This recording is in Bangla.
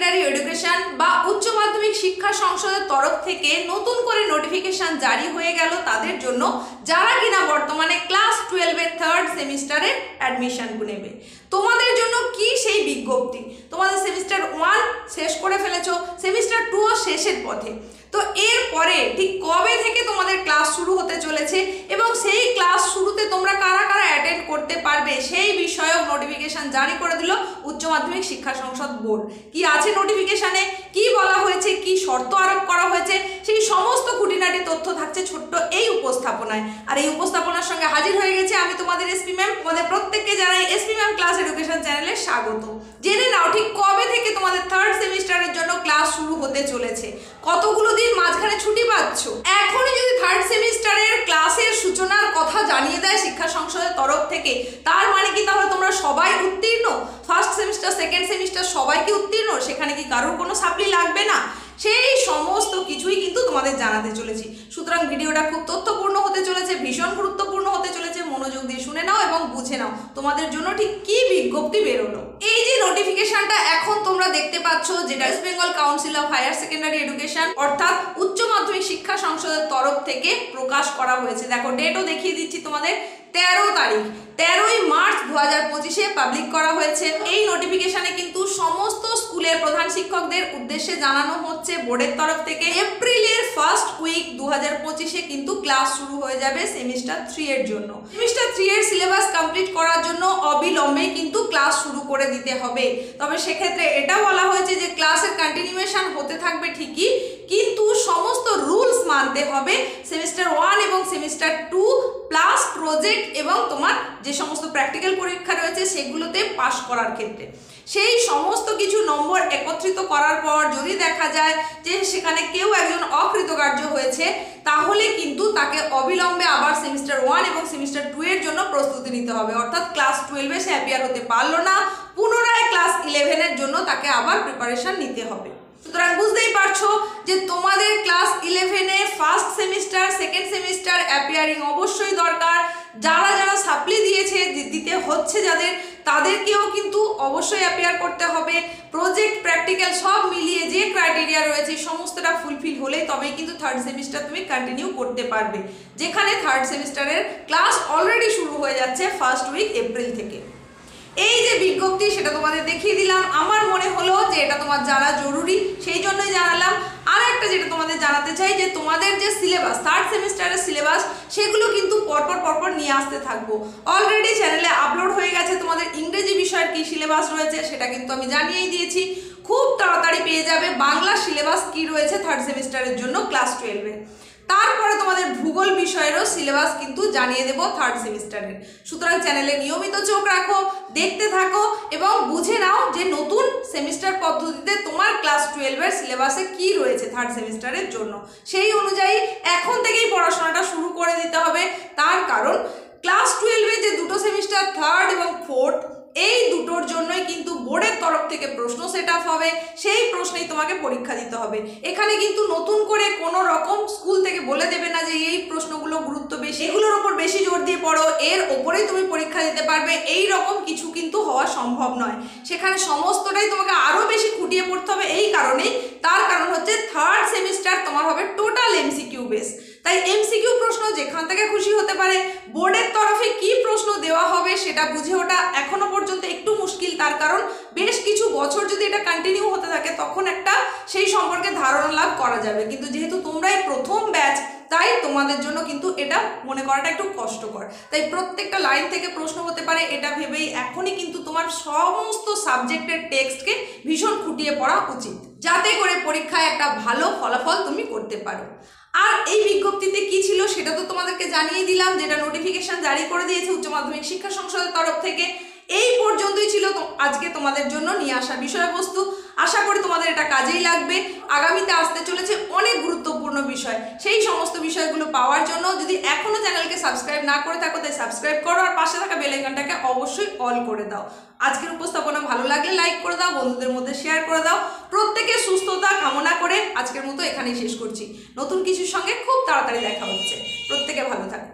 সেকেন্ডারি এডুকেশন বা উচ্চ মাধ্যমিক শিক্ষা সংসদের তরফ থেকে নতুন করে নোটিফিকেশন জারি হয়ে গেল তাদের জন্য, যারা কিনা বর্তমানে ক্লাস 12 এর থার্ড সেমিস্টারে অ্যাডমিশন নেবে। তোমাদের জন্য কি সেই বিজ্ঞপ্তি? তোমাদের সেমিস্টার 1 শেষ করে ফেলেছো, সেমিস্টার 2 শেষের পথে। তো এরপরে ঠিক কবে থেকে তোমাদের ক্লাস শুরু হতে চলেছে এবং সেই ক্লাস শুরুতে তোমরা কারা কারা অ্যাটেন্ড করতে পারবে সেই বিষয়েও নোটিফিকেশন জারি করে দিল উচ্চ মাধ্যমিক শিক্ষা সংসদ বোর্ড। কি আছে নোটিফিকেশনে, কি বলা হয়েছে, কি শর্ত আরোপ করা হয়েছে, সেই সমস্ত খুঁটিনাটি তথ্য থাকছে ছোট্ট এই উপস্থাপনায়। আর এই উপস্থাপনার সঙ্গে হাজির হয়ে গেছে আমি তোমাদের এসপি ম্যাম। তোমাদের প্রত্যেককে জানাই এসপি ম্যাম ক্লাস এডুকেশন চ্যানেলে স্বাগত। জেনে নাও ঠিক কবে থেকে তোমাদের থার্ড সেমিস্টারের জন্য ক্লাস শুরু হতে চলেছে, কতগুলো দিন মাঝখানে ছুটি পাচ্ছ। এখনই যদি থার্ড সেমিস্টারের ক্লাসের সূচনার কথা জানিয়ে দেয় শিক্ষা সংসদের তরফ থেকে, তার মানে কি তাহলে তোমরা সবাই উত্তীর্ণ? ফার্স্ট সেমিস্টার, সেকেন্ড সেমিস্টার সবাই কি উত্তীর্ণ? সেখানে কি কারোর কোনো সাপ্লি লাগবে না? সেই সমস্ত কিছুই কিন্তু তোমাদের জানাতে চলেছি। সুতরাং ভিডিওটা খুব তথ্যপূর্ণ হতে চলেছে, ভীষণ গুরুত্বপূর্ণ হতে চলেছে। মনোযোগ দিয়ে শুনে নাও এবং বুঝে নাও তোমাদের জন্য ঠিক কি বিজ্ঞপ্তি বেরোলো। এই যে নোটিফিকেশনটা এখন তোমরা দেখতে পাচ্ছ, যেটা West Bengal council of higher secondary education অর্থাৎ উচ্চ মাধ্যমিক শিক্ষা সংসদের তরফ থেকে প্রকাশ করা হয়েছে। দেখো ডেটও দেখিয়ে দিচ্ছি তোমাদের, 13 তারিখ, 13ই মার্চ 2025-এ পাবলিক করা হয়েছে। এই নোটিফিকেশনে কিন্তু সমস্ত স্কুলের প্রধান শিক্ষকদের উদ্দেশ্যে জানানো হচ্ছে বোর্ডের তরফ থেকে এপ্রিলের ফার্স্ট উইক 2025-এ কিন্তু ক্লাস শুরু হয়ে যাবে সেমিস্টার 3 এর জন্য। সেমিস্টার 3 এর সিলেবাস কমপ্লিট করার জন্য অবিলম্বে কিন্তু ক্লাস শুরু করে দিতে হবে। তবে সেক্ষেত্রে এটা বলা হয়েছে যে ক্লাসের কন্টিনিউয়েশন হতে থাকবে ঠিকই, কিন্তু সমস্ত রুলস মানতে হবে। সেমিস্টার 1 এবং সেমিস্টার 2 প্লাস প্রজেক্ট এবং তোমার যে সমস্ত প্র্যাকটিক্যাল পরীক্ষা রয়েছে সেগুলোতে পাস করার ক্ষেত্রে সেই সমস্ত কিছু নম্বর একত্রিত করার পর যদি দেখা যায় যে সেখানে কেউ একজন অকৃতকার্য হয়েছে, তাহলে কিন্তু তাকে অবিলম্বে আবার সেমিস্টার 1 এবং সেমিস্টার 2 এর জন্য প্রস্তুতি নিতে হবে। অর্থাৎ ক্লাস 12-এ সে অ্যাপিয়ার হতে পারলো না, পুনরায় ক্লাস 11 এর জন্য তাকে আবার প্রিপারেশন নিতে হবে। সুতরাং বুঝতেই পারছো যে তোমাদের ক্লাস 11-এ first semester, second semester appearing অবশ্যই দরকার। যারা যারা সাপ্লি দিয়েছে, দিতে হচ্ছে যাদের, তাদেরকেও কিন্তু অবশ্যই অ্যাপিয়ার করতে হবে। প্রজেক্ট, প্র্যাকটিক্যাল সব মিলিয়ে যে ক্রাইটেরিয়া রয়েছে সমস্তটা ফুলফিল হলেই তবেই কিন্তু থার্ড সেমিস্টার তুমি কন্টিনিউ করতে পারবে, যেখানে থার্ড সেমিস্টারের ক্লাস অলরেডি শুরু হয়ে যাচ্ছে ফার্স্ট উইক এপ্রিল থেকে। এই যে বিজ্ঞপ্তি সেটা তোমাদের দেখিয়ে দিলাম, আমার মনে হলো যে এটা তোমার জানা জরুরি, সেই জন্যই জানালাম। আর একটা যেটা তোমাদের জানাতে চাই যে তোমাদের যে সিলেবাস, থার্ড সেমিস্টারের সিলেবাস, সেগুলো কিন্তু পরপর নিয়ে আসতে থাকবো। অলরেডি চ্যানেলে আপলোড হয়ে গেছে তোমাদের ইংরেজি বিষয়ের কি সিলেবাস রয়েছে সেটা কিন্তু আমি জানিয়েই দিয়েছি। খুব তাড়াতাড়ি পেয়ে যাবে বাংলা সিলেবাস কি রয়েছে থার্ড সেমিস্টারের জন্য ক্লাস 12-এ। তারপরে তোমাদের ভূগোল বিষয়েরও সিলেবাস কিন্তু জানিয়ে দেব থার্ড সেমিস্টারের। সুতরাং চ্যানেলে নিয়মিত চোখ রাখো, দেখতে থাকো এবং বুঝে নাও যে নতুন সেমিস্টার পদ্ধতিতে তোমার ক্লাস 12-এর সিলেবাসে কি রয়েছে থার্ড সেমিস্টারের জন্য। সেই অনুযায়ী এখন থেকেই পড়াশোনাটা শুরু করে দিতে হবে। তার কারণ ক্লাস 12-এ যে দুটো সেমিস্টার, থার্ড এবং ফোর্থ, এই দুটোর জন্যই কিন্তু বোর্ডের তরফ থেকে প্রশ্ন সেট আপ হবে। সেই প্রশ্নেই তোমাকে পরীক্ষা দিতে হবে। এখানে কিন্তু নতুন করে কোনো রকম স্কুল থেকে বলে দেবে না যে এই প্রশ্নগুলো গুরুত্ব বেশি, এগুলোর ওপর বেশি জোর দিয়ে পড়ো, এর ওপরেই তুমি পরীক্ষা দিতে পারবে, এই রকম কিছু কিন্তু হওয়া সম্ভব নয়। সেখানে সমস্তটাই তোমাকে আরও বেশি খুঁটিয়ে পড়তে হবে। এই কারণেই, তার কারণ হচ্ছে থার্ড সেমিস্টার তোমার হবে টোটাল এমসিকিউ বেস। তাই এমসিকিউ প্রশ্ন যেখান থেকে খুশি হতে পারে। বোর্ডের তরফে কি প্রশ্ন দেওয়া হবে সেটা বুঝে ওঠা এখনো পর্যন্ত একটু মুশকিল, তার কারণ বেশ কিছু বছর যদি এটা কন্টিনিউ হতে থাকে তখন একটা সেই সম্পর্কে ধারণা লাভ করা যাবে। কিন্তু যেহেতু তোমরাই প্রথম ব্যাচ, তাই তোমাদের জন্য কিন্তু এটা মনে করাটা একটু কষ্টকর। তাই প্রত্যেকটা লাইন থেকে প্রশ্ন হতে পারে এটা ভেবেই এখনই কিন্তু তোমার সমস্ত সাবজেক্টের টেক্সটকে ভীষণ খুঁটিয়ে পড়া উচিত, যাতে করে পরীক্ষায় একটা ভালো ফলাফল তুমি করতে পারো। আর এই বিজ্ঞপ্তিতে কি ছিল সেটা তো তোমাদেরকে জানিয়ে দিলাম, যেটা নোটিফিকেশন জারি করে দিয়েছে উচ্চ মাধ্যমিক শিক্ষা সংসদের তরফ থেকে। এই পর্যন্তই ছিল আজকে তোমাদের জন্য নিয়ে আসা বিষয়বস্তু। আশা করি তোমাদের এটা কাজেই লাগবে। আগামীতে আসতে চলেছে অনেক গুরুত্বপূর্ণ বিষয়। সেই সমস্ত বিষয়গুলো পাওয়ার জন্য যদি এখনো চ্যানেলকে সাবস্ক্রাইব না করে থাকো তাই সাবস্ক্রাইব করো, আর পাশে থাকা বেল আইকনটাকে অবশ্যই অল করে দাও। আজকের উপস্থাপনা ভালো লাগলে লাইক করে দাও, বন্ধুদের মধ্যে শেয়ার করে দাও। প্রত্যেকের সুস্থতা কামনা করে আজকের মতো এখানেই শেষ করছি। নতুন কিছুর সঙ্গে খুব তাড়াতাড়ি দেখা হচ্ছে। প্রত্যেকে ভালো থাকো।